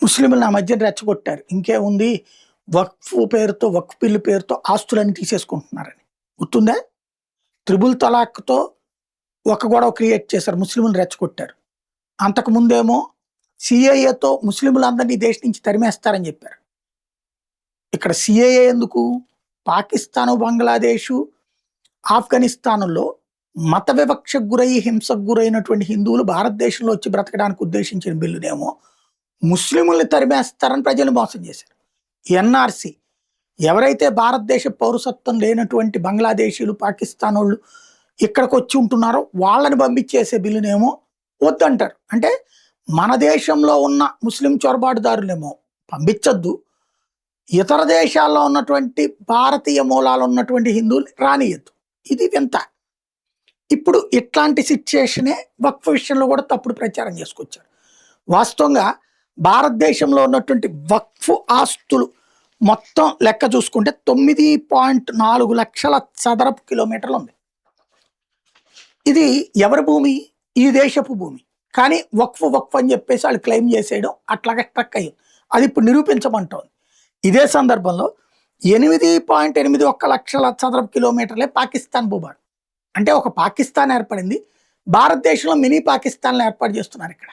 ముస్లింలు ఆ మధ్యన రెచ్చగొట్టారు. ఇంకేముంది, వక్ఫ్ పేరుతో, వక్ఫ్ బిల్లు పేరుతో ఆస్తులన్నీ తీసేసుకుంటున్నారని. గుర్తుందా? త్రిబుల్ తలాక్‌తో ఒక గొడవ క్రియేట్ చేశారు. ముస్లింలను రెచ్చగొట్టారు. అంతకుముందేమో సీఏఏతో ముస్లింలందరినీ దేశం నుంచి తరిమేస్తారని చెప్పారు. ఇక్కడ సీఏఏ ఎందుకు? పాకిస్తాను, బంగ్లాదేశు, ఆఫ్ఘనిస్తాన్‌లో మత వివక్షకు గురై, హింసకు గురైనటువంటి హిందువులు భారతదేశంలో వచ్చి బ్రతకడానికి ఉద్దేశించిన బిల్లునేమో ముస్లింల్ని తరిమేస్తారని ప్రజలు మోసం చేశారు. ఎన్ఆర్సీ, ఎవరైతే భారతదేశ పౌరసత్వం లేనటువంటి బంగ్లాదేశీలు, పాకిస్తానోళ్ళు ఇక్కడికి వచ్చి ఉంటున్నారో వాళ్ళని పంపించేసే బిల్లునేమో వద్దంటారు. అంటే మన దేశంలో ఉన్న ముస్లిం చొరబాటుదారులేమో పంపించొద్దు, ఇతర దేశాల్లో ఉన్నటువంటి భారతీయ మూలాలు ఉన్నటువంటి హిందువులు రానియద్దు. ఇది వింత. ఇప్పుడు ఇట్లాంటి సిచ్యుయేషనే వక్ఫ్ విషయంలో కూడా తప్పుడు ప్రచారం చేసుకొచ్చారు. వాస్తవంగా భారతదేశంలో ఉన్నటువంటి వక్ఫ్ ఆస్తులు మొత్తం లెక్క చూసుకుంటే 9.4 లక్షల చదరపు కిలోమీటర్లు ఉంది. ఇది ఎవరి భూమి? ఈ దేశపు భూమి. కానీ వక్ఫ్ అని చెప్పేసి వాళ్ళు క్లెయిమ్ చేసేయడం అట్లాగే స్ట్రక్ అయ్యింది. అది ఇప్పుడు నిరూపించమంటోంది. ఇదే సందర్భంలో 8.81 లక్షల చదరపు కిలోమీటర్లే పాకిస్తాన్ భూభాగం. అంటే ఒక పాకిస్తాన్ ఏర్పడింది, భారతదేశంలో మినీ పాకిస్తాన్లు ఏర్పాటు చేస్తున్నారు ఇక్కడ.